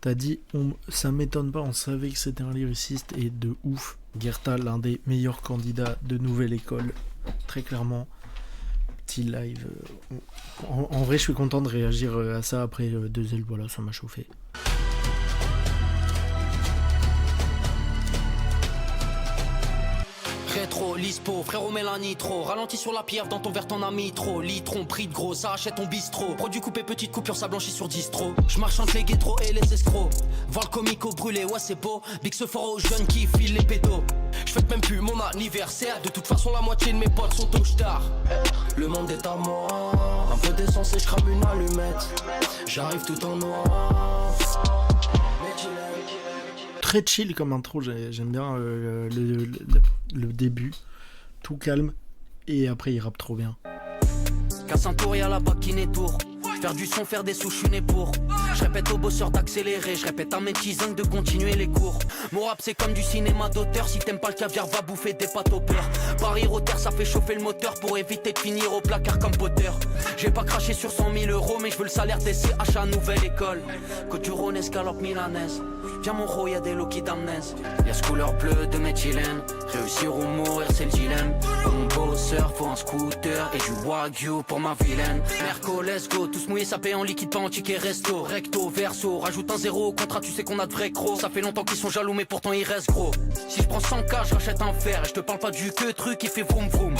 T'as dit, ça m'étonne pas, on savait que c'était un lyriciste et de ouf. Guerta, l'un des meilleurs candidats de nouvelle école, très clairement. Petit live. En vrai, je suis content de réagir à ça après 2L, voilà, ça m'a chauffé. Rétro, lispo, frérot met la nitro. Ralentis sur la pierre, dans ton verre t'en as mis trop. Litron, prix de gros, ça achète ton bistrot. Produit coupé, petite coupure, ça blanchit sur distro. Je marche entre les guétros et les escrocs. Voir le comico brûlé, ouais c'est beau. Big ce fort aux jeunes qui filent les pédos. Je fête même plus mon anniversaire. De toute façon la moitié de mes potes sont au star. Le monde est à moi. Un peu d'essence et je crame une allumette. J'arrive tout en noir. Très chill comme intro, j'aime bien le début, tout calme, et après il rappe trop bien. Casse un tour, y'a là-bas qui n'est tour. Faire du son, faire des sous, je suis né pour. Je répète aux bosseurs d'accélérer, je répète à mes petits zincs de continuer les cours. Mon rap c'est comme du cinéma d'auteur, si t'aimes pas le caviar va bouffer des pâtes au beurre. Paris au terre, ça fait chauffer le moteur pour éviter de finir au placard comme Potter. J'ai pas craché sur 100 000 euros, mais je veux le salaire des CH à nouvelle école. Côte du Rhône, escalope milanaise. Viens mon ro, y'a des lots qui d'amnèse. Y'a ce couleur bleue de méthylène. Réussir ou mourir, c'est le dilemme. Pour mon bosseur, faut un scooter et du wagyu pour ma vilaine. Merco, let's go, tous mouillés, ça paye en liquide, pas en ticket resto. Recto, verso, rajoute un zéro au contrat, tu sais qu'on a de vrais crocs. Ça fait longtemps qu'ils sont jaloux, mais pourtant ils restent gros. Si je prends 100K, je rachète un fer. Et je te parle pas du que truc qui fait vroom vroom.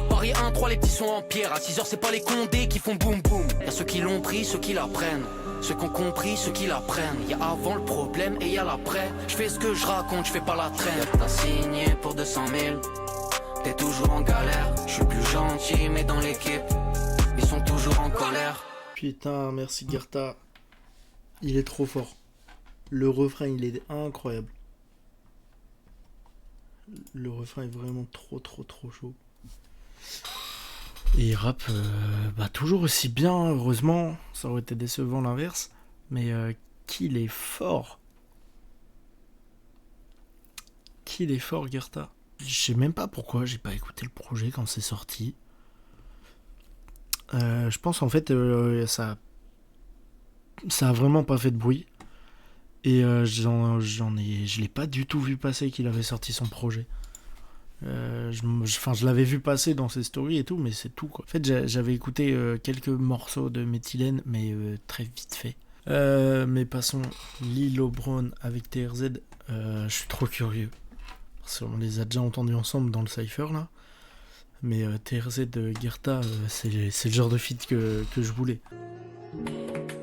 Paris 1-3, les petits sont en pierre. À 6h, c'est pas les condés qui font boum boum. Y'a ceux qui l'ont pris, ceux qui la prennent. Ceux qui ont compris, ceux qui l'apprennent. Y'a avant le problème et y'a l'après. Je fais ce que je raconte, je fais pas la traîne. T'as signé pour 200 000. T'es toujours en galère. Je suis plus gentil, mais dans l'équipe, ils sont toujours en colère. Putain, merci Guerta. Il est trop fort. Le refrain, il est incroyable. Le refrain est vraiment trop chaud. Et il rappe toujours aussi bien, heureusement. Ça aurait été décevant l'inverse. Mais qu'il est fort. Qu'il est fort, Guerta. Je sais même pas pourquoi j'ai pas écouté le projet quand c'est sorti. Je pense en fait ça a vraiment pas fait de bruit. Et je l'ai pas du tout vu passer qu'il avait sorti son projet. Je l'avais vu passer dans ses stories et tout, mais c'est tout quoi. En fait, j'avais écouté quelques morceaux de Méthylène, mais très vite fait. Mais passons, Lilo Brown avec TRZ, je suis trop curieux. Parce qu'on les a déjà entendus ensemble dans le cypher là. Mais TRZ de Guerta, c'est le genre de feat que je voulais.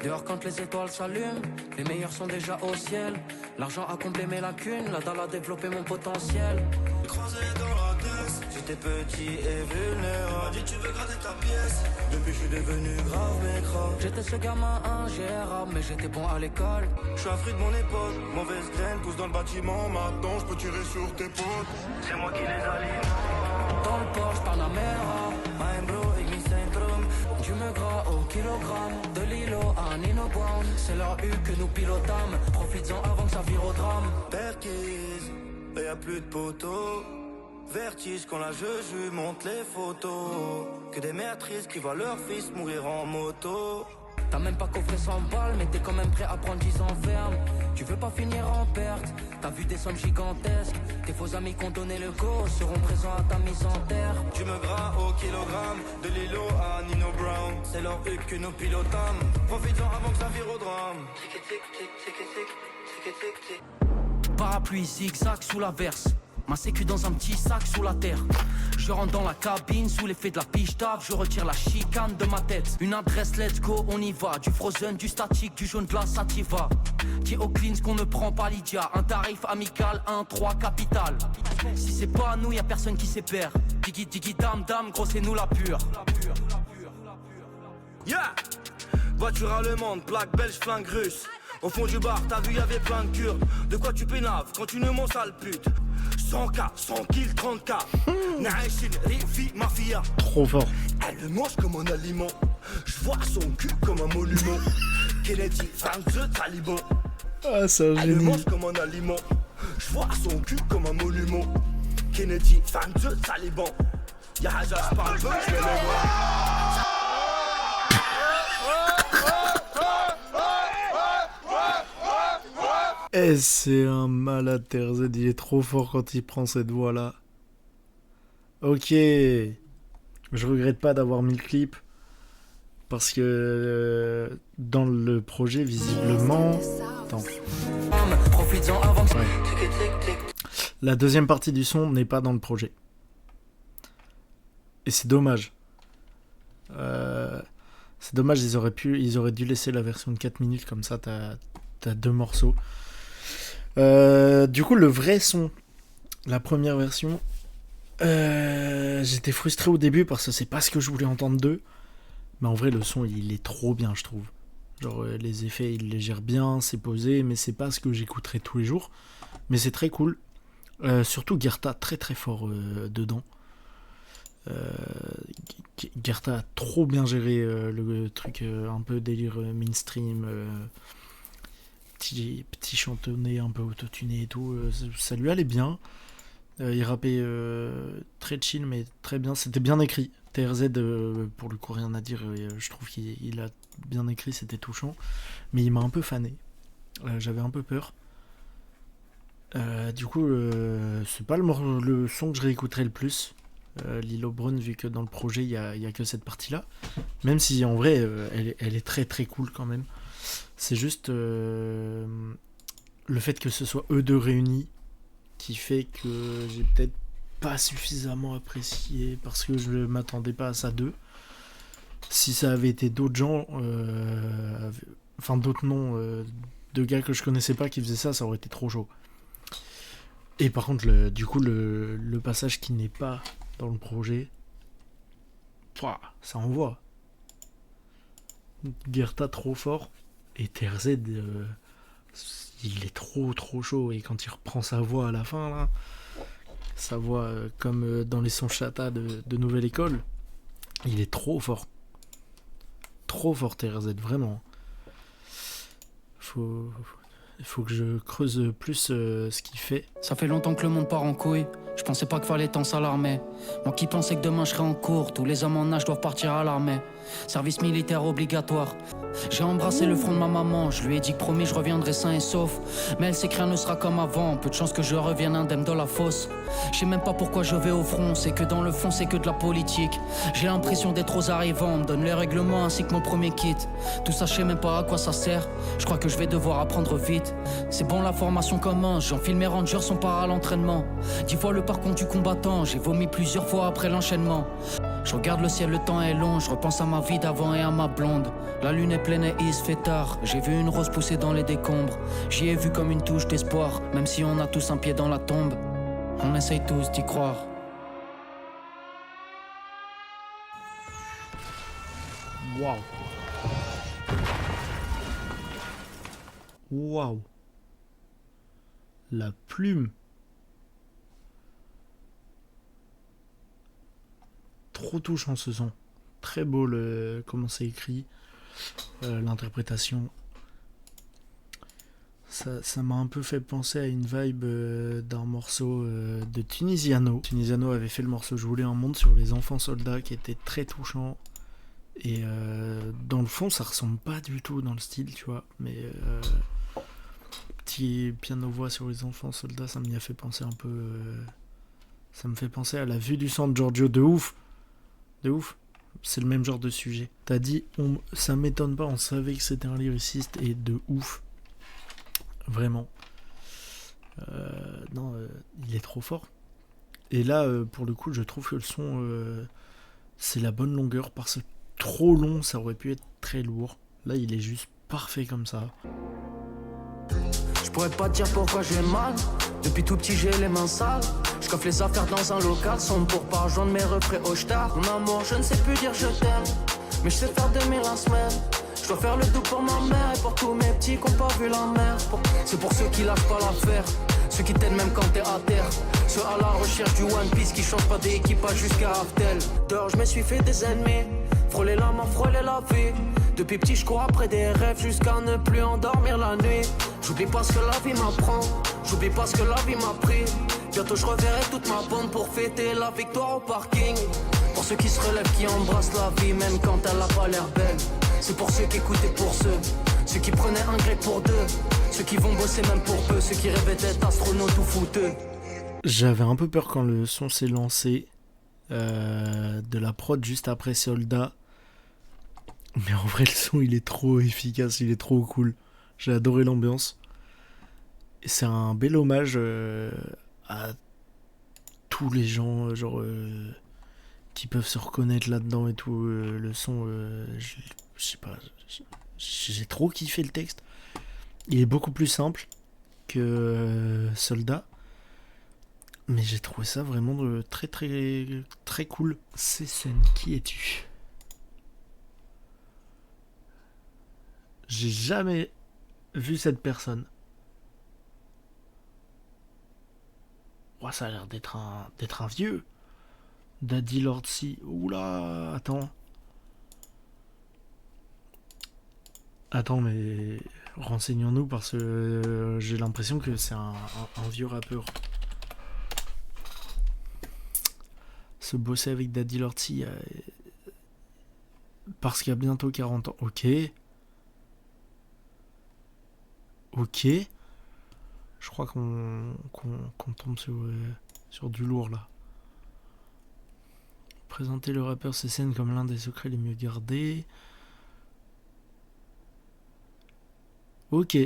Dehors quand les étoiles s'allument, les meilleurs sont déjà au ciel. L'argent a comblé mes lacunes, la dalle a développé mon potentiel. Croisé dans la tête, j'étais petit et vulnérable. Dit tu veux gratter ta pièce, depuis je suis devenu grave mécra. J'étais ce gamin ingérable, mais j'étais bon à l'école. Je suis un fruit de mon époque, mauvaise graine, pousse dans le bâtiment. Maintenant je peux tirer sur tes potes, c'est moi qui les alimente. Dans le Porsche Panamera, I'm bro, ik mi syndrome. du me gras au kilogramme. De Lilo à Nino Brown, c'est leur U que nous pilotâmes. Profites-en avant que ça vire au drame. Perquise, et y'a plus de poteaux. Vertige quand la je monte les photos. Que des mères tristes qui voient leur fils mourir en moto. T'as même pas coffré 100 balles, mais t'es quand même prêt à prendre 10 ans ferme. Tu veux pas finir en perte, t'as vu des sommes gigantesques. Tes faux amis qui ont donné le go seront présents à ta mise en terre. Tu me gras au kilogramme, de Lilo à Nino Brown. C'est leur huc que nous pilotâmes. Profitons avant que ça vire au drame. Parapluie zigzag sous l'averse. Ma sécu dans un petit sac sous la terre. Je rentre dans la cabine sous l'effet de la piche table. Je retire la chicane de ma tête. Une adresse, let's go, on y va. Du frozen, du statique, du jaune glace, ça t'y va. Dis au cleans qu'on ne prend pas Lydia. Un tarif amical, 1-3 capital. Si c'est pas nous, y'a personne qui s'épère. Digi digi dam dam, gros c'est nous la pure. Yeah! Voiture allemande, plaque belge, flingue russe. Au fond du bar, t'as vu, y'avait plein de Kurdes. De quoi tu pénaves quand tu ne montes sale pute? 100K, 100 kills, 30K. Naïchin, Rifi, Mafia. Trop fort. Elle le mange comme un aliment. Je vois son cul comme un monument. Kennedy, 22 talibans. Ah, c'est un Elle le génie. mange comme un aliment. Je vois son cul comme un monument. Kennedy, 22 talibans. Y'a Haja, j'parle peu, j'vais le voir. Et c'est un malade, TRZ, il est trop fort quand il prend cette voix-là. Ok. Je regrette pas d'avoir mis le clip. Parce que dans le projet, visiblement... Attends. Profites-en avant que... Ouais. La deuxième partie du son n'est pas dans le projet. Et c'est dommage. C'est dommage, ils auraient dû laisser la version de 4 minutes, comme ça t'as 2 morceaux. Du coup, le vrai son, la première version, j'étais frustré au début parce que c'est pas ce que je voulais entendre d'eux. Mais en vrai, le son, il est trop bien, je trouve. Genre, les effets, ils les gèrent bien, c'est posé, mais c'est pas ce que j'écouterai tous les jours. Mais c'est très cool. Surtout Gerta, très très fort dedans. Gerta a trop bien géré le truc un peu délire mainstream, petit chantonné, un peu autotuné et tout. Ça lui allait bien. Il rappait très chill, mais très bien. C'était bien écrit. TRZ, pour le coup, rien à dire. Je trouve qu'il a bien écrit, c'était touchant. Mais il m'a un peu fané. J'avais un peu peur. Du coup, c'est pas le son que je réécouterai le plus. Lilo Brown, vu que dans le projet, il y a que cette partie-là. Même si, en vrai, elle est très très cool quand même. C'est juste le fait que ce soit eux deux réunis qui fait que j'ai peut-être pas suffisamment apprécié parce que je m'attendais pas à ça d'eux. Si ça avait été d'autres gens, enfin d'autres noms de gars que je connaissais pas qui faisaient ça, ça aurait été trop chaud. Et par contre, le passage qui n'est pas dans le projet, ça envoie. Gerta trop fort et TRZ, il est trop chaud, et quand il reprend sa voix à la fin là, sa voix comme dans les sons chata de Nouvelle École, il est trop fort TRZ, vraiment. Faut que je creuse plus ce qu'il fait. Ça fait longtemps que le monde part en couille. Je pensais pas qu'il fallait tant s'alarmer. Moi qui pensais que demain je serais en cours. Tous les hommes en âge doivent partir à l'armée. Service militaire obligatoire. J'ai embrassé le front de ma maman. Je lui ai dit que promis je reviendrai sain et sauf. Mais elle sait que rien ne sera comme avant. Peu de chance que je revienne indemne de la fosse. Je sais même pas pourquoi je vais au front. C'est que dans le fond c'est que de la politique. J'ai l'impression d'être aux arrivants. On me donne les règlements ainsi que mon premier kit. Tout ça je sais même pas à quoi ça sert. Je crois que je vais devoir apprendre vite. C'est bon la formation commence. J'enfile mes rangers, on part à l'entraînement. 10 fois le parcours du combattant. J'ai vomi plusieurs fois après l'enchaînement. Je regarde le ciel, le temps est long. Je repense à ma vie d'avant et à ma blonde. La lune est pleine et il se fait tard. J'ai vu une rose pousser dans les décombres. J'y ai vu comme une touche d'espoir. Même si on a tous un pied dans la tombe, on essaye tous d'y croire. Waouh. La plume. Trop touchant ce son. Très beau comment c'est écrit. L'interprétation. Ça m'a un peu fait penser à une vibe d'un morceau de Tunisiano. Tunisiano avait fait le morceau Je voulais un monde sur les enfants soldats qui était très touchant. Et dans le fond, ça ressemble pas du tout dans le style, tu vois. Mais petit piano-voix sur les enfants soldats, ça m'y a fait penser un peu. Ça me fait penser à La vue du sang de Giorgio, de ouf. De ouf. C'est le même genre de sujet. T'as dit, ça m'étonne pas, on savait que c'était un lyriciste, et de ouf. Vraiment. Non, il est trop fort. Et là, pour le coup, je trouve que le son, c'est la bonne longueur, parce que trop long, ça aurait pu être très lourd. Là, il est juste parfait comme ça. Je pourrais pas te dire pourquoi j'ai mal. Depuis tout petit j'ai les mains sales. Je coffre les affaires dans un local sombre pour pas rejoindre mes refrains au star. Mon amour, je ne sais plus dire je t'aime, mais je sais faire 2000 en semaine. Je dois faire le tout pour ma mère et pour tous mes petits qui ont pas vu la mer. C'est pour ceux qui lâchent pas l'affaire, ceux qui t'aident même quand t'es à terre, ceux à la recherche du One Piece qui change pas d'équipage jusqu'à Aftel. Dehors je me suis fait des ennemis, frôler la mort, frôler la vie. Depuis petit je cours après des rêves jusqu'à ne plus endormir la nuit. J'oublie pas ce que la vie m'apprend, j'oublie pas ce que la vie m'a pris. Bientôt je reverrai toute ma bande pour fêter la victoire au parking. Pour ceux qui se relèvent, qui embrassent la vie même quand elle a pas l'air belle. C'est pour ceux qui écoutaient pour ceux qui prenaient un grec pour deux, ceux Ceux qui vont bosser même pour peu, ceux qui rêvaient d'être astronautes ou footeux. J'avais un peu peur quand le son s'est lancé, de la prod juste après Soldat. Mais en vrai, le son, il est trop efficace, il est trop cool. J'ai adoré l'ambiance. Et c'est un bel hommage à tous les gens, qui peuvent se reconnaître là-dedans et tout. Le son, je sais pas, j'ai trop kiffé le texte. Il est beaucoup plus simple que Soldat. Mais j'ai trouvé ça vraiment très très très cool. CSN, qui es-tu? J'ai jamais vu cette personne. Ouais, ça a l'air d'être un vieux. Daddy Lord C. Oula, attends. Attends, mais renseignons-nous parce que j'ai l'impression que c'est un vieux rappeur. Se bosser avec Daddy Lord C, parce qu'il y a bientôt 40 ans. Ok. Je crois qu'on tombe sur du lourd là. Présenter le rappeur CSN comme l'un des secrets les mieux gardés. Ok.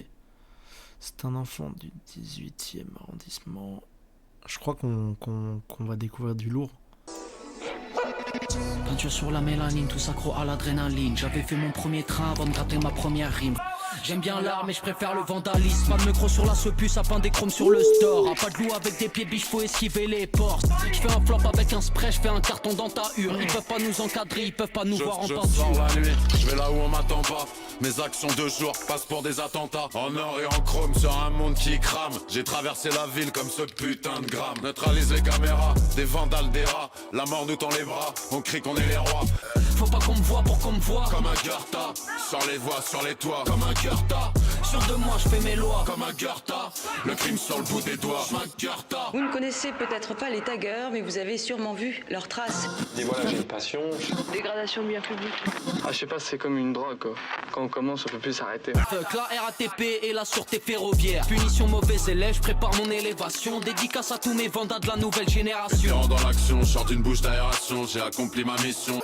C'est un enfant du 18e arrondissement. Je crois qu'on va découvrir du lourd. Peinture sur la mélanine, tout s'accro à l'adrénaline. J'avais fait mon premier train avant de gratter ma première rime. J'aime bien l'art mais je préfère le vandalisme. Pas de micro sur la sepu, ça peint des chromes sur le store. Un pas de loup avec des pieds biches, faut esquiver les portes. Je fais un flop avec un spray, je fais un carton dans ta hure. Ils peuvent pas nous encadrer, ils peuvent pas nous voir en peinture. Je sors la nuit, je vais là où on m'attend pas. Mes actions de jour passent pour des attentats. En or et en chrome sur un monde qui crame. J'ai traversé la ville comme ce putain de gramme. Neutralise les caméras, des vandales, des rats. La mort nous tend les bras, on crie qu'on est les rois. Faut pas qu'on me voit pour qu'on me voit. Comme un Goethe, sur les voies, sur les toits. Comme un Goethe, Sûr de moi, je fais mes lois. comme un Goethe. Le crime sur le bout des doigts. Comme un Goethe. Vous ne connaissez peut-être pas les taggers, mais vous avez sûrement vu leurs traces. Et voilà, j'ai une passion. Dégradation de bien public. Ah, je sais pas, c'est comme une drogue, quoi. Quand on commence, on peut plus s'arrêter. Fuck la RATP et la sûreté ferroviaire. Punition mauvais élève, je prépare mon élévation. Dédicace à tous mes vandats de la nouvelle génération. Vétéran dans l'action, je sors d'une bouche d'aération. J'ai accompli ma mission.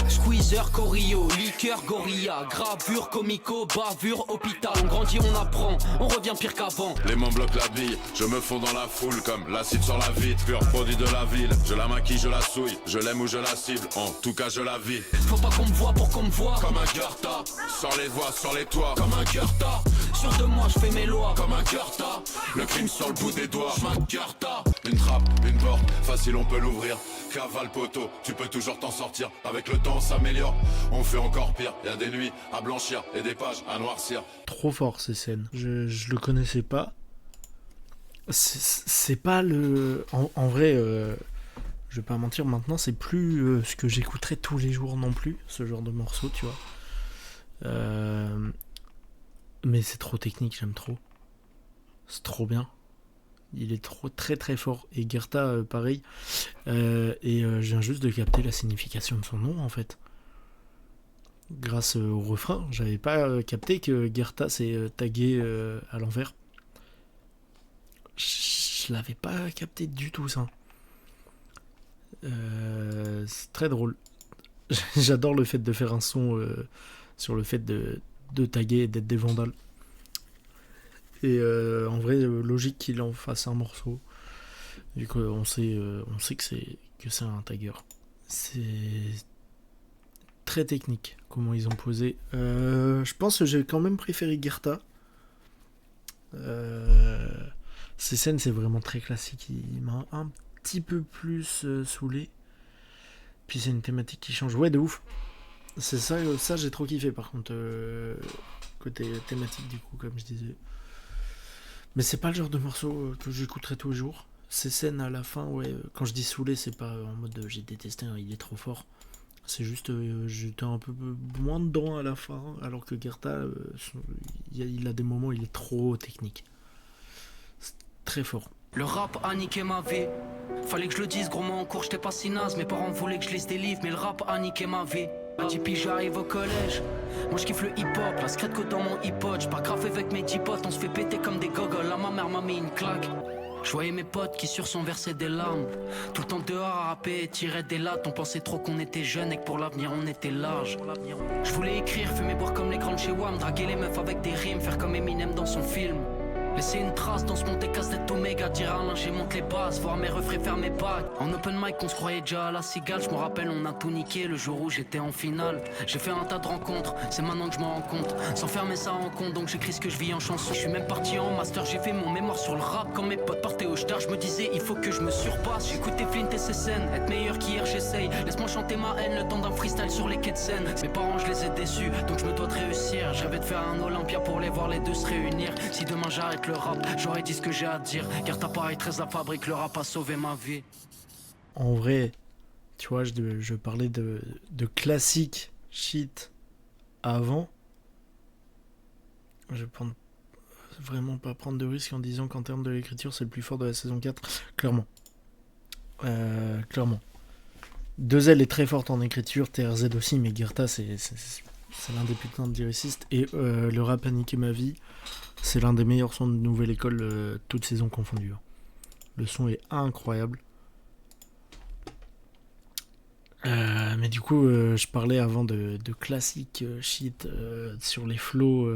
Squeezer, Corio, liqueur, gorilla. Gravure, comico, bavure, hôpital. On grandit, on apprend, on revient pire qu'avant. Les mains bloquent la bille, je me fonds dans la foule comme l'acide sur la vitre. Pur produit de la ville, je la maquille, je la souille. Je l'aime ou je la cible, en tout cas je la vis. Faut pas qu'on me voit pour qu'on me voit. Comme un Goethe, sur les voies, sur les toits. Comme un Goethe, Sûr de moi, je fais mes lois. comme un Goethe. Le crime sur le bout des doigts. Comme un Goethe. Une trappe, une porte, facile on peut l'ouvrir. Cavale poteau, tu peux toujours t'en sortir. Avec le temps on s'améliore, on fait encore pire. Y a des nuits à blanchir et des pages à noircir. Trop fort ces scènes. Je le connaissais pas. C'est pas le... En vrai, je vais pas mentir, maintenant c'est plus ce que j'écouterais tous les jours non plus, ce genre de morceau, tu vois. Mais c'est trop technique, j'aime trop. C'est trop bien. Il est très très fort. Et Goethe, pareil. Et je viens juste de capter la signification de son nom en fait. Grâce au refrain, j'avais pas capté que Goethe c'est tagué à l'envers. Je l'avais pas capté du tout ça. C'est très drôle. J'adore le fait de faire un son sur le fait de taguer et d'être des vandales. Et en vrai, logique qu'il en fasse un morceau, vu qu'on sait que c'est un tagger. C'est très technique comment ils ont posé. Je pense que j'ai quand même préféré Goethe. Ces scènes, c'est vraiment très classique. Il m'a un petit peu plus saoulé. Puis c'est une thématique qui change. Ouais, de ouf. C'est ça j'ai trop kiffé par contre. Côté thématique du coup, comme je disais. Mais c'est pas le genre de morceau que j'écouterai tous les jours. Ces scènes à la fin, ouais, quand je dis saoulé, c'est pas en mode j'ai détesté, hein, il est trop fort. C'est juste j'étais un peu moins dedans à la fin, alors que Goethe, il a des moments où il est trop technique. C'est très fort. Le rap a niqué ma vie. Fallait que je le dise, gros, moi en cours j'étais pas si naze. Mes parents voulaient que je lise des livres, mais le rap a niqué ma vie. Puis j'arrive au collège. Moi je kiffe le hip-hop, la scred que dans mon hip-hop. J'pars grave avec mes 10 potes, on se fait péter comme des gogoles. Là ma mère m'a mis une claque. Je voyais mes potes qui sur son versaient des larmes. Tout le temps dehors à rapper et tirer des lattes. On pensait trop qu'on était jeunes et que pour l'avenir on était large. Je voulais écrire, fumer, boire comme les grandes chez WAM. Draguer les meufs avec des rimes, faire comme Eminem dans son film. Laisser une trace dans ce monté casse d'être Omega. Dire à un j'ai monte les basses, voir mes refrains faire mes bagues. En open mic on se croyait déjà à la cigale. Je me rappelle on a tout niqué le jour où j'étais en finale. J'ai fait un tas de rencontres, c'est maintenant que je m'en rends compte. Sans fermer ça en compte, donc j'écris ce que je vis en chanson. Je suis même parti en master, j'ai fait mon mémoire sur le rap. Quand mes potes partaient au star, je me disais il faut que je me surpasse. J'écoutais Flint et ses scènes, être meilleur qu'hier j'essaye. Laisse-moi chanter ma haine, le temps d'un freestyle sur les quais de Seine. Mes parents je les ai déçus, donc je me dois de réussir. J'avais de faire un Olympia pour les voir les deux se réunir. Si demain j'arrête le rap, j'aurais dit ce que j'ai à dire. Car t'as pareil 13 la fabrique, le rap a sauvé ma vie. En vrai, tu vois, je parlais de classique shit avant. Je vais vraiment pas prendre de risque en disant qu'en termes de l'écriture, c'est le plus fort de la saison 4. Clairement. Clairement. 2L est très forte en écriture, TRZ aussi, mais Guerta, c'est l'un des putains de lyricistes. Et le rap a niqué ma vie. C'est l'un des meilleurs sons de Nouvelle École, toutes saisons confondues. Le son est incroyable. Mais du coup, je parlais avant de classique shit sur les flows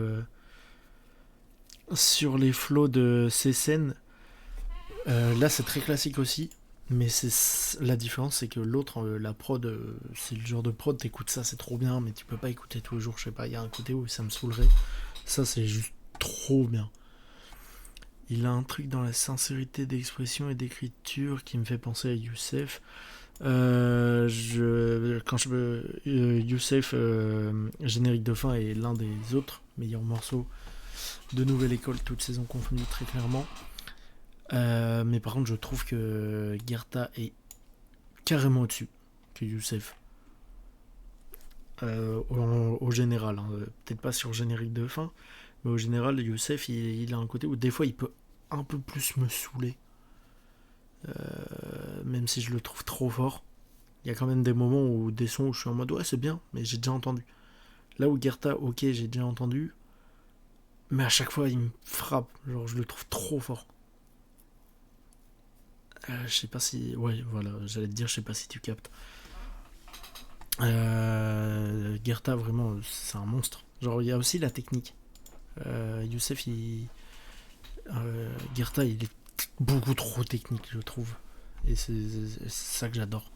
de ces scènes. Là, c'est très classique aussi. Mais la différence, c'est que l'autre, la prod, c'est le genre de prod, t'écoutes ça, c'est trop bien, mais tu peux pas écouter tous les jours. Je sais pas, il y a un côté où ça me saoulerait. Ça, c'est juste trop bien. Il a un truc dans la sincérité d'expression et d'écriture qui me fait penser à Youssef. Youssef, générique de fin, est l'un des autres meilleurs morceaux de Nouvelle École, toutes saisons confondues, très clairement. Mais par contre, je trouve que Guerta est carrément au-dessus que Youssef. Au général, hein. Peut-être pas sur générique de fin, mais au général, Youssef, il a un côté où des fois il peut un peu plus me saouler. Même si je le trouve trop fort. Il y a quand même des moments où des sons où je suis en mode ouais, c'est bien, mais j'ai déjà entendu. Là où Guerta, ok, j'ai déjà entendu, mais à chaque fois il me frappe. Genre, je le trouve trop fort. Je sais pas si... Ouais, voilà, j'allais te dire, je sais pas si tu captes. Guerta, vraiment, c'est un monstre. Genre, il y a aussi la technique. Youssef, Guerta, il est beaucoup trop technique, je trouve. Et c'est ça que j'adore.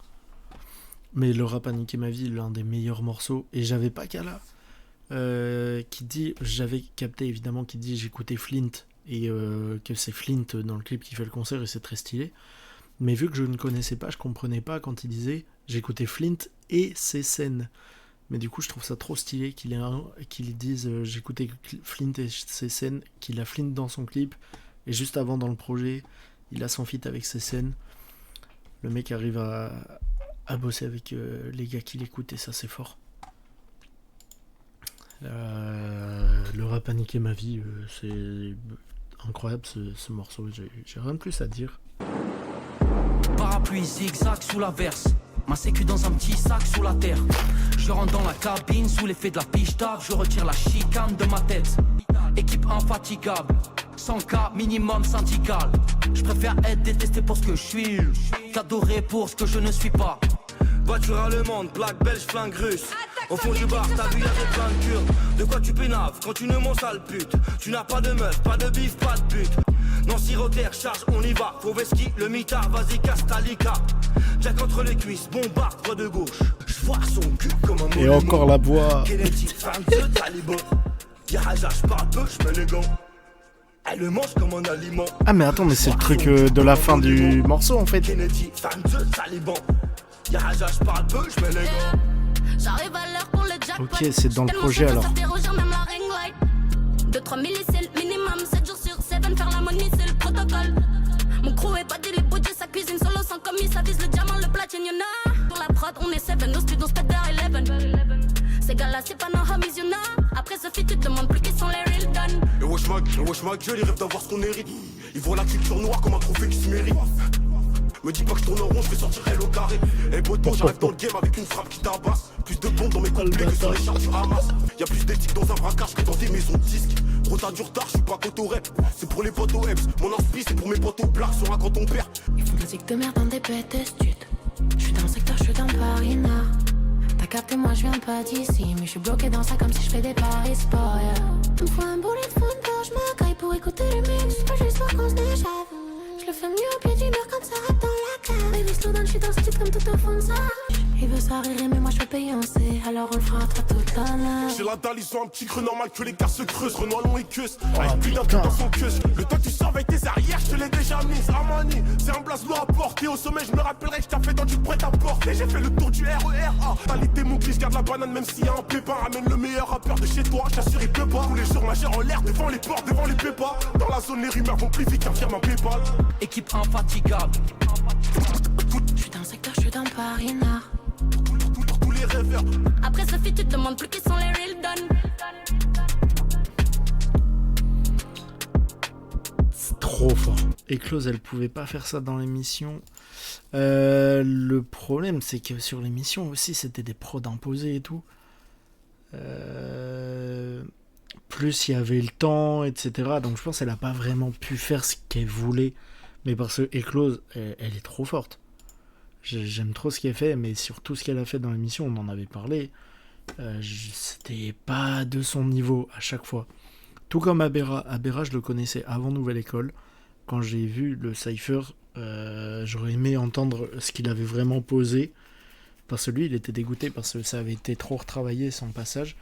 Mais le rap a niqué ma vie, l'un des meilleurs morceaux. Et j'avais pas qu'à là. J'avais capté, évidemment, qui dit j'écoutais Flint. Et que c'est Flint dans le clip qui fait le concert et c'est très stylé. Mais vu que je ne connaissais pas, je comprenais pas quand il disait j'écoutais Flint et ses scènes. Mais du coup, je trouve ça trop stylé qu'il dise j'écoutais Flint et ses scènes, qu'il a Flint dans son clip et juste avant dans le projet, il a son feat avec ses scènes. Le mec arrive à bosser avec les gars qui l'écoutent et ça, c'est fort. Le rap a niqué ma vie, c'est incroyable ce morceau, j'ai rien de plus à dire. Parapluie zigzag sous l'averse, ma sécu dans un petit sac sous la terre. Je rentre dans la cabine sous l'effet de la piche table, je retire la chicane de ma tête. Équipe infatigable, 100K minimum syndical. Je préfère être détesté pour ce que je suis qu'adoré pour ce que je ne suis pas. Voiture allemande, plaque belge, flingue russe. Au fond du bar, t'as vu y'avait plein de Kurdes. De quoi tu pénaves quand tu ne montes sale pute. Tu n'as pas de meuf, pas de bif, pas de pute. Nancy Rotter, charge, on y va. Fauveski, le mitard, vas-y casse ta lica. Jack entre les cuisses, bombarde, droit de gauche. Je vois son cul comme un et encore la voix. Kennedy, fan de taliban. Yaraja, je parle peu, je mets les gants. Elle le mange comme un aliment. Ah mais attends, mais c'est le truc de la fin du morceau en fait. Kennedy, fan de taliban. Yaraja, je parle peu, je mets les gants. J'arrive à l'heure pour le jackpot. Ok, c'est dans le projet alors. 2-3 millicelles minimum, 7 jours sur 7, faire la money c'est le protocole. Mon crew est bâti, les bougies, sa cuisine solo sans commis, ça vise le diamant, le platine, y'en a. Pour la prod, on est 7, nos studios se pètent vers 11. Ces gars-là, c'est pas nos homies, y'en a. Après ce feat, tu te demandes plus qui sont les real done. Le wesh ma gueule, il rêve d'avoir ce qu'on hérite. Ils voient la culture noire comme un trophée qui se mérite. Me dis pas que je tourne en rond, je vais sortir elle au carré. Et poteau, j'arrive dans le game avec une frappe qui tabasse. Plus de bombes dans mes complets que sur les chars du Hamas. Y'a plus d'éthique dans un braquage que dans des maisons de disques. Gros t'as du retard, je suis pas coto rep. C'est pour les potes au EPS, mon inspi c'est pour mes potes au black sur un quand on perd. Ils font musique de merde dans des bêtes d'études. J'suis dans le secteur, j'suis dans Paris Nord. T'as capté, moi j'viens pas d'ici. Mais j'suis bloqué dans ça comme si j'fais des paris sport, yeah. Me faut un boulet de fond quand j'm'accueille pour écouter le mix. Pas juste pour qu'on se déchave. J'le fais mieux au pied du mur quand ça rappe dans la cave. Baby slow down, j'suis dans ce titre comme tout au fond de ça. Il veut s'arrêter mais moi j'peux payer en C. Alors on le fera toi toute la nuit. J'ai la dalle, ils ont un petit creux normal que les gars se creusent. Renoir long et queuse, avec plus d'un truc dans son queuse. Le temps que tu sors avec tes arrières, je te l'ai déjà mise. Armani, c'est un blasement à porter. Au sommet, je me rappellerai que je t'ai fait dans du prêt à porter. J'ai fait le tour du RER. T'as les démons qui je garde la banane, même s'il y a un pépin. Ramène le meilleur rappeur de chez toi, je t'assure il peut pas. Tous les jours, ma chair en l'air, devant les portes, devant les pépas. Dans la zone, les rumeurs vont plus vite qu'un firme en PayPal. Équipe infatigable. J'suis dans le secteur, j'suis dans Paris Nord. Tous les rêveurs. Après Sophie, tu te demandes plus qui sont les real dons. C'est trop fort. Eclose, elle pouvait pas faire ça dans l'émission. Le problème, c'est que sur l'émission aussi, c'était des prods imposés et tout. Plus il y avait le temps, etc. Donc je pense qu'elle a pas vraiment pu faire ce qu'elle voulait. Mais parce que Eclose, elle est trop forte. J'aime trop ce qu'elle fait, mais surtout ce qu'elle a fait dans l'émission, on en avait parlé. C'était pas de son niveau à chaque fois. Tout comme Abera. Abera, je le connaissais avant Nouvelle École. Quand j'ai vu le Cypher, j'aurais aimé entendre ce qu'il avait vraiment posé. Parce que lui, il était dégoûté parce que ça avait été trop retravaillé son passage.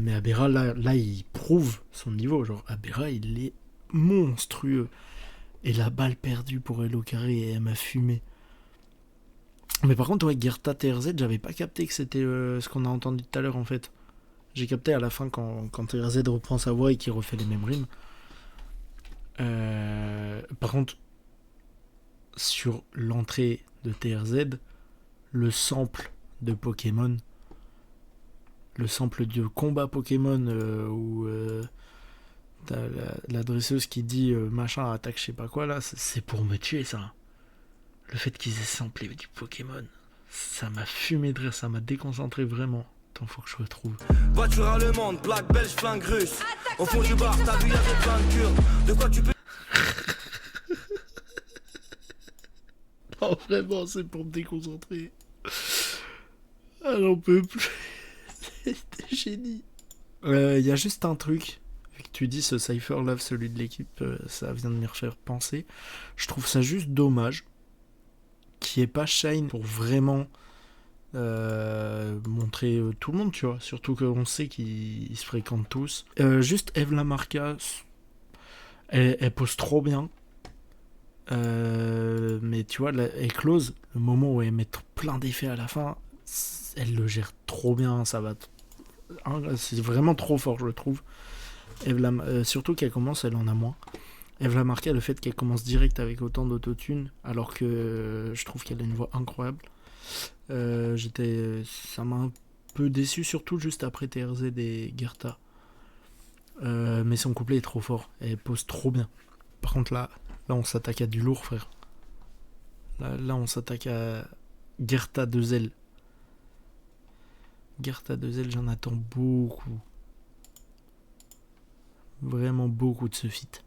Mais Abera, là, il prouve son niveau. Genre, Abera, il est monstrueux. Et la balle perdue pour Hello Carré, et elle m'a fumé. Mais par contre, ouais, Gerta TRZ, j'avais pas capté que c'était ce qu'on a entendu tout à l'heure en fait. J'ai capté à la fin quand TRZ reprend sa voix et qu'il refait les mêmes rimes. Par contre, sur l'entrée de TRZ, le sample de Pokémon, le sample de combat Pokémon où t'as la dresseuse qui dit machin attaque je sais pas quoi là, c'est pour me tuer ça. Le fait qu'ils aient samplé du Pokémon, ça m'a fumé de rire, ça m'a déconcentré vraiment. Attends, faut que je retrouve. Voiture allemande, plaque belge, flingue russe. Au fond du bar, t'as vu, y'avait plein de Kurdes. De quoi tu peux. Non, vraiment, c'est pour me déconcentrer. Ah, j'en peux plus. C'était génie. Y a juste un truc. Vu que tu dis ce Cypher Love, celui de l'équipe, ça vient de me refaire penser. Je trouve ça juste dommage qu'il n'y ait pas Shine pour vraiment montrer tout le monde, tu vois. Surtout qu'on sait qu'ils se fréquentent tous. Juste Eve Lamarca, elle pose trop bien. Mais tu vois, elle close, le moment où elle met plein d'effets à la fin, elle le gère trop bien, ça va. C'est vraiment trop fort, je le trouve. Surtout qu'elle commence, elle en a moins. Eve Lamarca, le fait qu'elle commence direct avec autant d'autotune, alors que je trouve qu'elle a une voix incroyable. Ça m'a un peu déçu, surtout juste après TRZ et Gerta. Mais son couplet est trop fort, elle pose trop bien. Par contre là on s'attaque à du lourd, frère. Là on s'attaque à Gerta 2L. Gerta 2L, j'en attends beaucoup. Vraiment beaucoup de ce feat.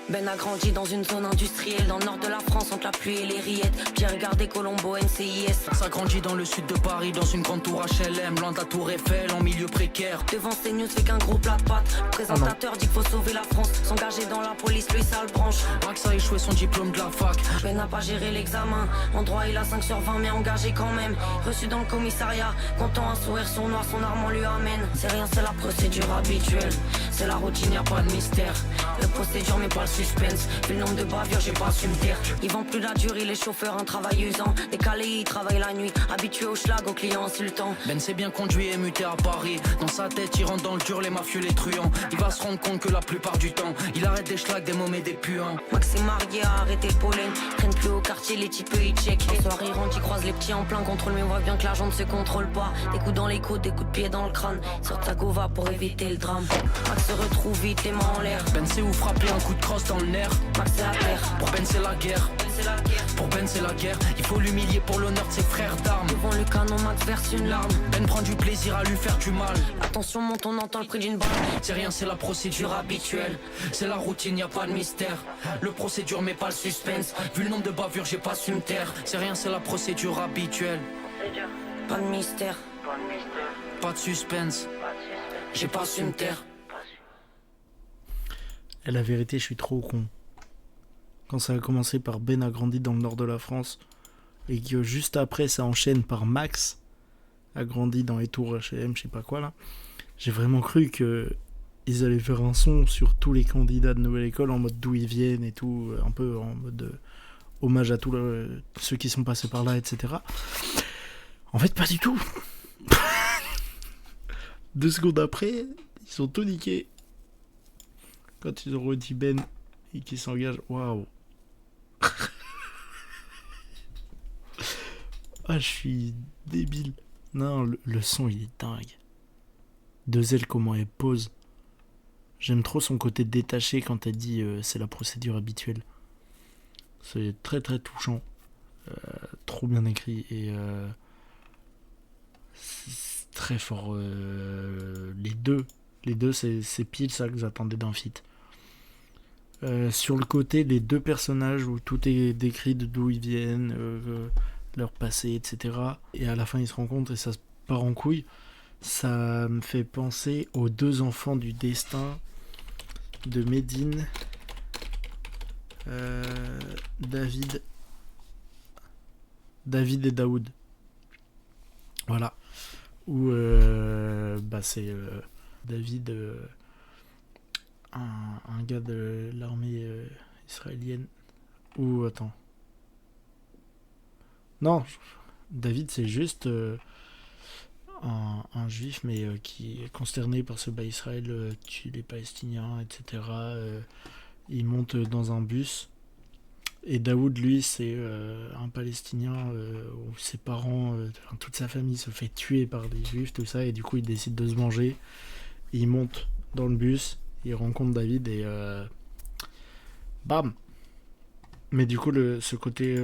Ben a grandi dans une zone industrielle dans le nord de la France entre la pluie et les rillettes. Pierre Gardé, Colombo, NCIS. Ça grandit dans le sud de Paris, dans une grande tour HLM, loin de la tour Eiffel, en milieu précaire. Devant CNews, fait qu'un gros plat de pâtes. Le présentateur dit qu'il faut sauver la France. S'engager dans la police, lui ça le branche. Max a échoué son diplôme de la fac. Ben n'a pas géré l'examen. En droit il a 5 sur 20 mais engagé quand même. Reçu dans le commissariat, content un sourire sournois, son arme lui amène. C'est rien, c'est la procédure habituelle. C'est la routine, y'a pas de mystère. Le procédure mais pas le suspense. Vu le nombre de bavures, j'ai pas su me taire. Ils vendent plus la durée, les chauffeurs, un travail usant. Décalé, ils travaillent la nuit. Habitués au schlag, aux clients insultants. Ben c'est bien conduit et muté à Paris. Dans sa tête, il rentre dans le dur, les mafieux, les truands. Il va se rendre compte que la plupart du temps, il arrête des schlags, des mômes et des puants. Max est marié à arrêter le pollen. Traîne plus au quartier, les types ils check. En soirée, il rentre, il croise les petits en plein contrôle. Mais on voit bien que l'argent ne se contrôle pas. Des coups dans les côtes, des coups de pied dans le crâne. Sort sa gova pour éviter le drame. Max se retrouve vite, les mains en l'air. Ben c'est où frapper un coup de crosse dans le nerf. Max est à terre. Pour Ben c'est la guerre. c'est la guerre. Pour Ben c'est la guerre, il faut l'humilier pour l'honneur de ses frères d'armes. Devant le canon, Max verse une larme. Ben prend du plaisir à lui faire du mal. Attention, monte, on entend le prix d'une balle. C'est rien, c'est la procédure habituelle. C'est la routine, y a pas de mystère. Le procédure mais pas le suspense. Vu le nombre de bavures, j'ai pas su me taire. C'est rien, c'est la procédure habituelle. Pas de mystère. Pas de suspense. J'ai pas su me taire. Et la vérité, je suis trop con. Quand ça a commencé par Ben a grandi dans le nord de la France, et que juste après ça enchaîne par Max a grandi dans les tours H&M, je sais pas quoi là, j'ai vraiment cru que ils allaient faire un son sur tous les candidats de Nouvelle École en mode d'où ils viennent et tout, un peu en mode hommage à tous ceux qui sont passés par là, etc. En fait, pas du tout. 2 secondes après, ils ont tout niqué. Quand ils ont redit Ben et qu'ils s'engagent, waouh. Ah, je suis débile. Non, le son il est dingue. Dezel, comment elle pose. J'aime trop son côté détaché quand elle dit c'est la procédure habituelle. C'est très très touchant. Trop bien écrit et c'est très fort. Les deux c'est pile ça que j'attendais d'un feat. Sur le côté, les 2 personnages où tout est décrit de d'où ils viennent, leur passé, etc. Et à la fin ils se rencontrent et ça se part en couille. Ça me fait penser aux 2 enfants du destin de Medine, David et Daoud. Voilà. Où c'est David, un gars de l'armée israélienne. Ou attends. Non, David c'est juste un juif mais qui est consterné parce que Israël tue les Palestiniens, etc. Il monte dans un bus. Et Daoud, lui, c'est un Palestinien où ses parents, toute sa famille se fait tuer par des juifs, tout ça, et du coup il décide de se venger. Et il monte dans le bus, il rencontre David et bam. Mais du coup ce côté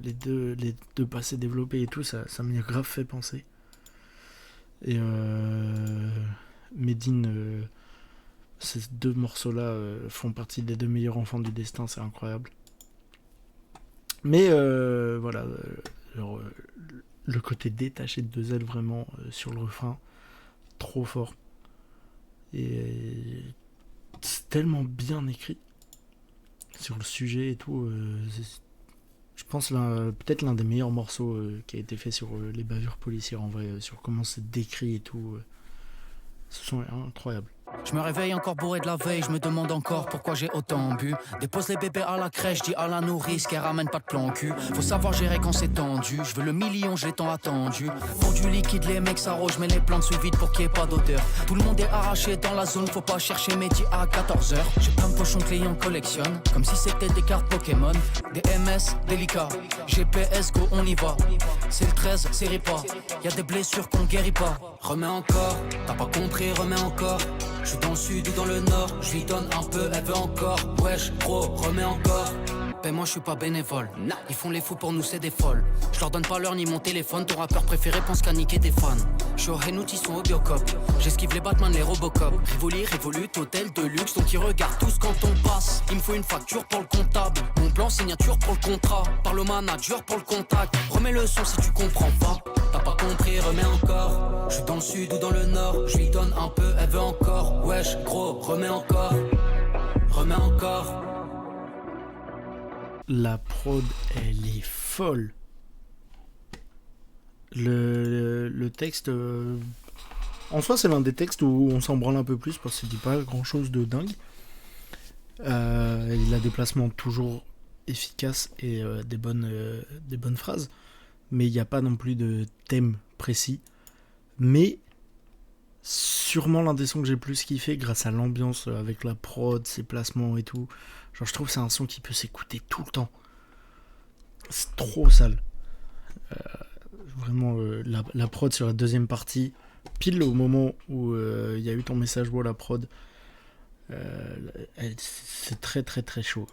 les deux passés développés et tout, ça m'y a grave fait penser. Et Medine, ces 2 morceaux là font partie des 2 meilleurs enfants du destin, c'est incroyable. Mais voilà, le côté détaché de Dezel vraiment sur le refrain, trop fort. Et c'est tellement bien écrit sur le sujet et tout. Je pense peut-être l'un des meilleurs morceaux qui a été fait sur les bavures policières en vrai, sur comment c'est décrit et tout. Ce sont incroyables. Je me réveille encore bourré de la veille, je me demande encore pourquoi j'ai autant bu. Dépose les bébés à la crèche, dis à la nourrice qu'elle ramène pas de plan cul. Faut savoir gérer quand c'est tendu, je veux le million, j'ai tant attendu. Pour du liquide, les mecs s'arrogent, mais les plantes sous vide pour qu'il n'y ait pas d'odeur. Tout le monde est arraché dans la zone, faut pas chercher Mehdi à 14h. J'ai plein de pochons clients collectionne, comme si c'était des cartes Pokémon. Des MS, délicats, GPS, go on y va. C'est le 13, c'est ripa, y'a des blessures qu'on guérit pas. Remets encore, t'as pas compris, remets encore. Je suis dans le sud ou dans le nord, je lui donne un peu, elle veut encore. Wesh, gros, remets encore. Ben moi je suis pas bénévole, ils font les fous pour nous c'est des folles. Je leur donne pas l'heure ni mon téléphone, ton rappeur préféré pense qu'à niquer des fans. Je suis au Henout, ils sont au Biocop, j'esquive les Batman, les Robocop. Rivoli, Revolut, hôtel de luxe, donc ils regardent tous quand on passe. Il me faut une facture pour le comptable, mon plan signature pour le contrat. Parle au manager pour le contact, remets le son si tu comprends pas. T'as pas compris, remets encore. Je suis dans le sud ou dans le nord, je lui donne un peu, elle veut encore. Wesh, gros, remets encore. Remets encore. La prod, elle est folle. Le texte... en soi, c'est l'un des textes où on s'en branle un peu plus parce qu'il dit pas grand-chose de dingue. Il a des placements toujours efficaces et des bonnes phrases. Mais il n'y a pas non plus de thème précis. Mais sûrement l'un des sons que j'ai plus kiffé grâce à l'ambiance avec la prod, ses placements et tout. Genre je trouve que c'est un son qui peut s'écouter tout le temps. C'est trop sale. Vraiment la prod sur la deuxième partie, pile au moment où il y a eu ton message la prod, c'est très très très chaud.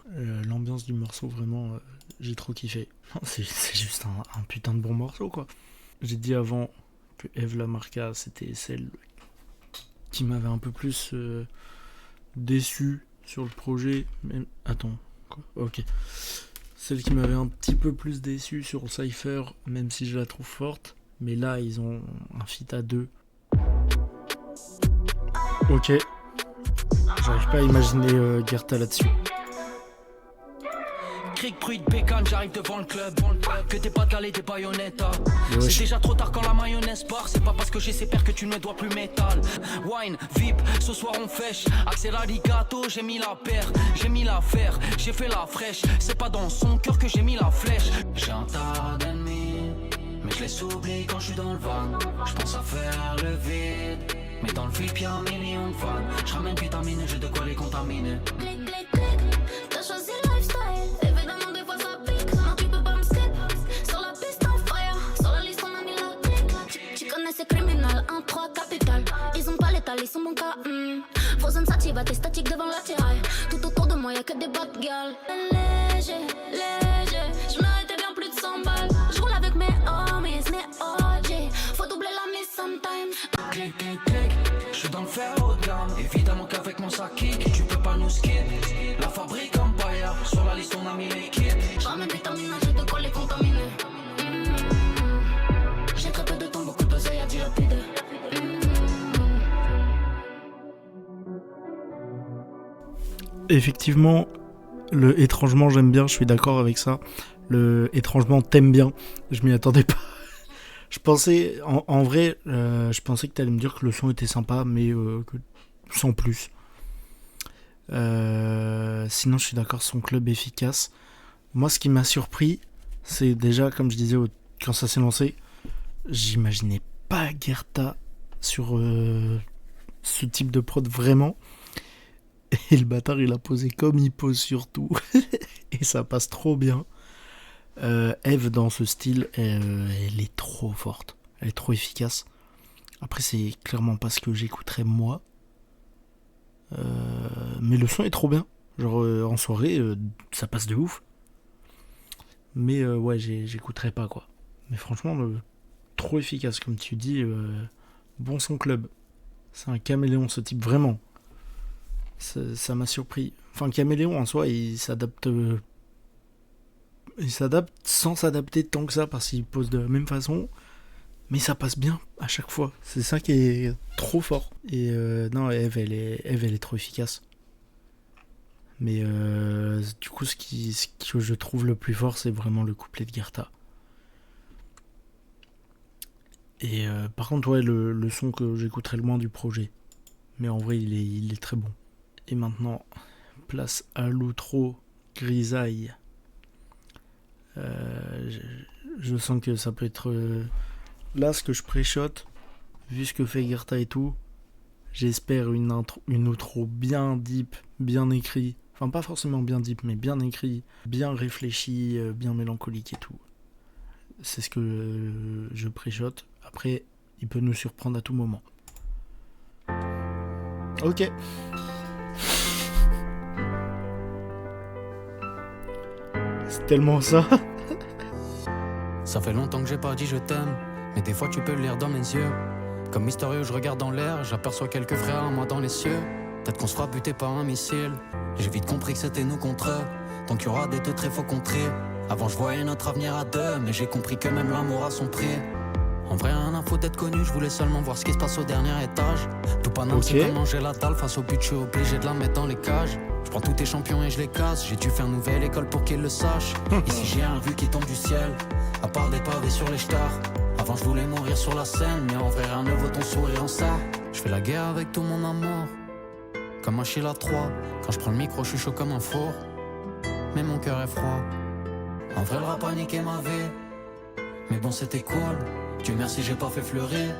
L'ambiance du morceau vraiment j'ai trop kiffé. C'est juste un putain de bon morceau, quoi. J'ai dit avant que Eve Lamarca, c'était celle qui m'avait un peu plus déçu sur le projet. Même... Attends, quoi ? Ok. Celle qui m'avait un petit peu plus déçu sur le Cypher, même si je la trouve forte. Mais là, ils ont un feat à 2. Ok. J'arrive pas à imaginer Guerta là-dessus. Cric, bruit de bécane, j'arrive devant le club. Que t'es pas calé, t'es bayonetta. C'est déjà trop tard quand la mayonnaise part. C'est pas parce que j'ai ces paires que tu ne me dois plus métal. Wine, VIP, ce soir on fêche. Axel Aligato, j'ai mis la paire. J'ai mis l'affaire, j'ai fait la fraîche. C'est pas dans son cœur que j'ai mis la flèche. J'ai un tas d'ennemis, mais je les oublie quand je suis dans le van. Je pense à faire le vide, mais dans le VIP y'a un million de fans. Je ramène vitamines, j'ai de quoi les contaminer. Clic, clic, clic, t'as choisi le lifestyle. Évidemment, des fois ça pique. Non, tu peux pas me skip. Sur la piste en fire, sur la liste on a mis la clique. Tu connais ces criminels, 1-3 capital. Ils ont pas l'étal, ils sont mon cas. Vos zones sativa, t'es statique devant la tiraille. Tout autour de moi, y'a que des bad girls. Léger, léger, je méritais bien plus de 100 balles. Je roule avec mes homies, mes OG. Faut doubler la mise sometimes. Clic, clic, clic, je suis dans le fer haut de gamme. Évidemment qu'avec mon sac kick, tu peux pas nous skip. La fabrique Empire, sur la liste on a mis l'équipe. Je ramène vitamines, j'ai de quoi les contaminer. J'ai très peu de temps, beaucoup d'oseille à dilapider. Effectivement, le étrangement j'aime bien, je suis d'accord avec ça. Le étrangement t'aime bien, je m'y attendais pas. Je pensais, en vrai, je pensais que t'allais me dire que le son était sympa, mais que sans plus. Sinon, je suis d'accord, son club efficace. Moi, ce qui m'a surpris, c'est déjà, comme je disais quand ça s'est lancé, j'imaginais pas Guerta sur ce type de prod vraiment. Et le bâtard, il a posé comme il pose sur tout. Et ça passe trop bien. Eve, dans ce style, elle est trop forte. Elle est trop efficace. Après, c'est clairement pas ce que j'écouterais moi. Mais le son est trop bien. Genre, en soirée, ça passe de ouf. Mais ouais, j'écouterais pas, quoi. Mais franchement, trop efficace, comme tu dis. Bon son club. C'est un caméléon, ce type, vraiment. Ça m'a surpris. Enfin, caméléon, en soi, il s'adapte sans s'adapter tant que ça, parce qu'il pose de la même façon. Mais ça passe bien à chaque fois. C'est ça qui est trop fort. Et non, Eve, elle est trop efficace. Mais du coup, ce que je trouve le plus fort, c'est vraiment le couplet de Guerta. Et par contre, ouais, le son que j'écouterai le moins du projet. Mais en vrai, il est très bon. Et maintenant, place à l'outro grisaille. Je sens que ça peut être... Là, ce que je pré-shot, vu ce que fait Guerta et tout, j'espère une outro bien deep, bien écrit. Enfin, pas forcément bien deep, mais bien écrit, bien réfléchi, bien mélancolique et tout. C'est ce que je pré-shot. Après, il peut nous surprendre à tout moment. Ok. C'est tellement ça. Ça fait longtemps que j'ai pas dit je t'aime, mais des fois tu peux le lire dans mes yeux. Comme mystérieux, je regarde dans l'air, j'aperçois quelques frères à moi dans les cieux. Peut-être qu'on se fera buter par un missile. J'ai vite compris que c'était nous contre eux. Tant qu'il y aura des deux traits, faut contrer. Avant je voyais notre avenir à deux, mais j'ai compris que même l'amour a son prix. En vrai, rien à foutre d'être connu, je voulais seulement voir ce qui se passe au dernier étage. Tout Paname, c'est comme manger la dalle, face au but, je suis obligé de la mettre dans les cages. Je prends tous tes champions et je les casse, j'ai dû faire une nouvelle école pour qu'ils le sachent. Ici j'ai un vue qui tombe du ciel, à part des pavés sur les stars. Avant je voulais mourir sur la scène, mais en vrai rien ne vaut ton sourire en ça. Je fais la guerre avec tout mon amour, comme Achille à 3. Quand je prends le micro, je suis chaud comme un four, mais mon cœur est froid. En vrai le rap a niqué ma vie, mais bon c'était cool. Dieu merci j'ai pas fait fleurir,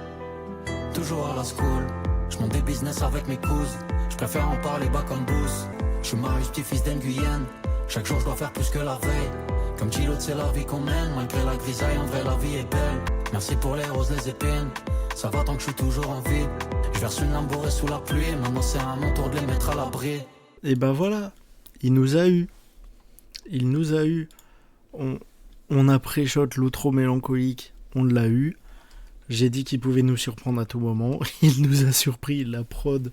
toujours à la school. Je monte des business avec mes cousins, je préfère en parler bas comme Boost. Je suis Marius, petit-fils d'Enguyenne, chaque jour je dois faire plus que la veille. Comme dit l'autre c'est la vie qu'on mène, malgré la grisaille en vrai la vie est belle. Merci pour les roses, les épines, ça va tant que je suis toujours en vie. Je verse une lambourée sous la pluie, maintenant c'est à mon tour de les mettre à l'abri. Et ben voilà, il nous a eu. On a pré-shot l'outro mélancolique, on l'a eu. J'ai dit qu'il pouvait nous surprendre à tout moment. Il nous a surpris, la prod,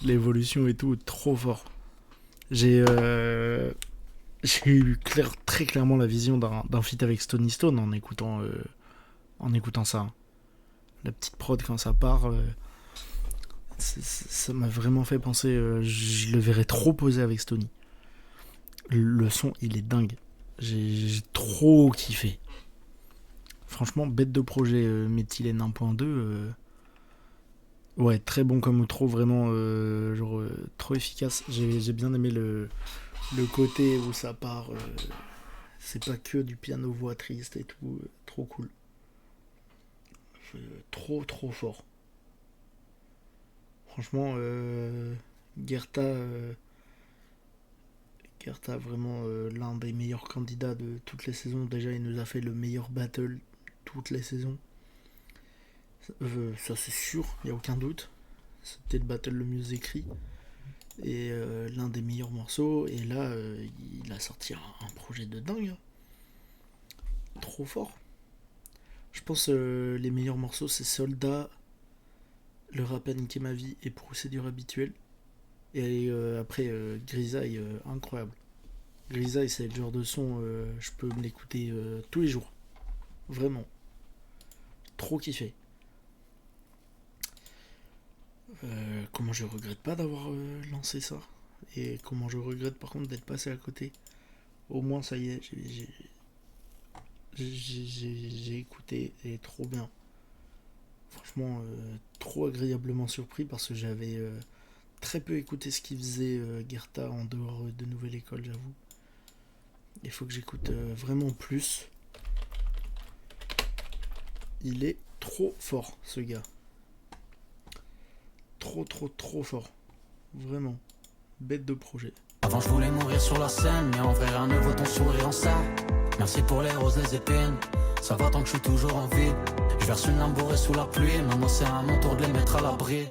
l'évolution et tout, trop fort. J'ai eu très clairement la vision d'un feat avec Stony Stone en écoutant ça. La petite prod quand ça part, ça m'a vraiment fait penser, je le verrais trop poser avec Stony. Le son, il est dingue. J'ai trop kiffé. Franchement, bête de projet Méthylène 1.2. Ouais, très bon comme outro, vraiment trop efficace. J'ai bien aimé le côté où ça part. C'est pas que du piano voix triste et tout. Trop cool. Trop fort. Franchement, Guerta vraiment l'un des meilleurs candidats de toutes les saisons. Déjà, il nous a fait le meilleur battle toutes les saisons. Ça c'est sûr, il n'y a aucun doute. C'était le battle le mieux écrit. Et l'un des meilleurs morceaux. Et là, il a sorti un projet de dingue. Trop fort. Je pense les meilleurs morceaux, c'est Soldat, Le rap a niqué ma vie et Procédure habituelle. Et après, Grisaille, incroyable. Grisaille, c'est le genre de son, je peux me l'écouter tous les jours. Vraiment. Trop kiffé. Comment je regrette pas d'avoir lancé ça. Et comment je regrette par contre d'être passé à côté. Au moins, ça y est, j'ai écouté et trop bien. Franchement, trop agréablement surpris parce que j'avais très peu écouté ce qu'il faisait Guerta en dehors de Nouvelle École, j'avoue. Il faut que j'écoute vraiment plus. Il est trop fort, ce gars. Trop fort. Vraiment. Bête de projet. Avant je voulais mourir sur la scène, mais en vrai rien ne vaut ton sourire en ça. Merci pour les roses, les épines. Ça va tant que je suis toujours en vie. Je verse une lambeau sous la pluie, maintenant c'est à mon tour de les mettre à l'abri.